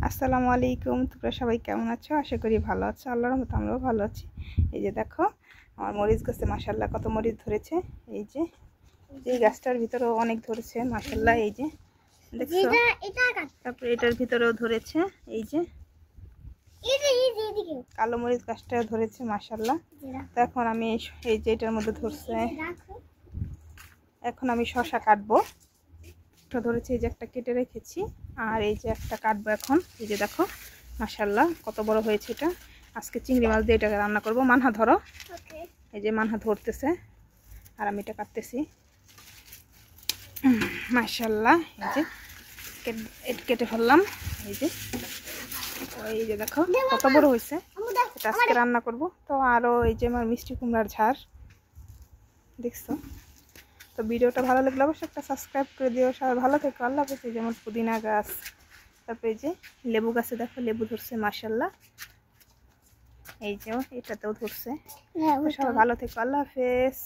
আসসালামু আলাইকুম। তোমরা সবাই কেমন আছো? আশা করি ভালো আছো। আল্লাহর রহমতে আমরাও ভালো আছি। এই যে দেখো আমার মরিচ গাছে মাশাআল্লাহ কত মরিচ ধরেছে। এই যে এই গাছটার ভিতরেও অনেক ধরেছে মাশাআল্লাহ। এই যে দেখছো, তারপরে এটার ভিতরেও ধরেছে। এই যে কালো মরিচ গাছটাও ধরেছে মাশাআল্লাহ। তো এখন আমি এই যে এটার মধ্যে ধরছে, এখন আমি শসা কাটবো। ধরেছে এই যে একটা কেটে রেখেছি, আর এই যে একটা কাটবো এখন। এই যে দেখো মাশাআল্লাহ কত বড় হয়েছে এটা। আজকে চিংড়ি মাছ দিয়ে এটাকে রান্না করবো। মানহা ধরো। এই যে মানহা ধরতেছে আর আমি এটা কাটতেছি মাশাআল্লাহ। এই যে কেটে ফেললাম। এই যে দেখো কত বড় হয়েছে। এটা আজকে রান্না করব। তো আরও এই যে আমার মিষ্টি কুমড়ার ঝাড় দেখছো। তো ভিডিওটা ভালো লাগলে অবশ্যই একটা সাবস্ক্রাইব করে দিও। সবাই ভালো থেকো, আল্লাহ হাফেজ। এই যেমন পুদিনা গাছ, তারপরে এই যে লেবু গাছে দেখো লেবু ধরছে মাশাআল্লাহ। এই যে এটাতেও ধরছে। সবাই ভালো থেকো, আল্লাহ হাফেজ।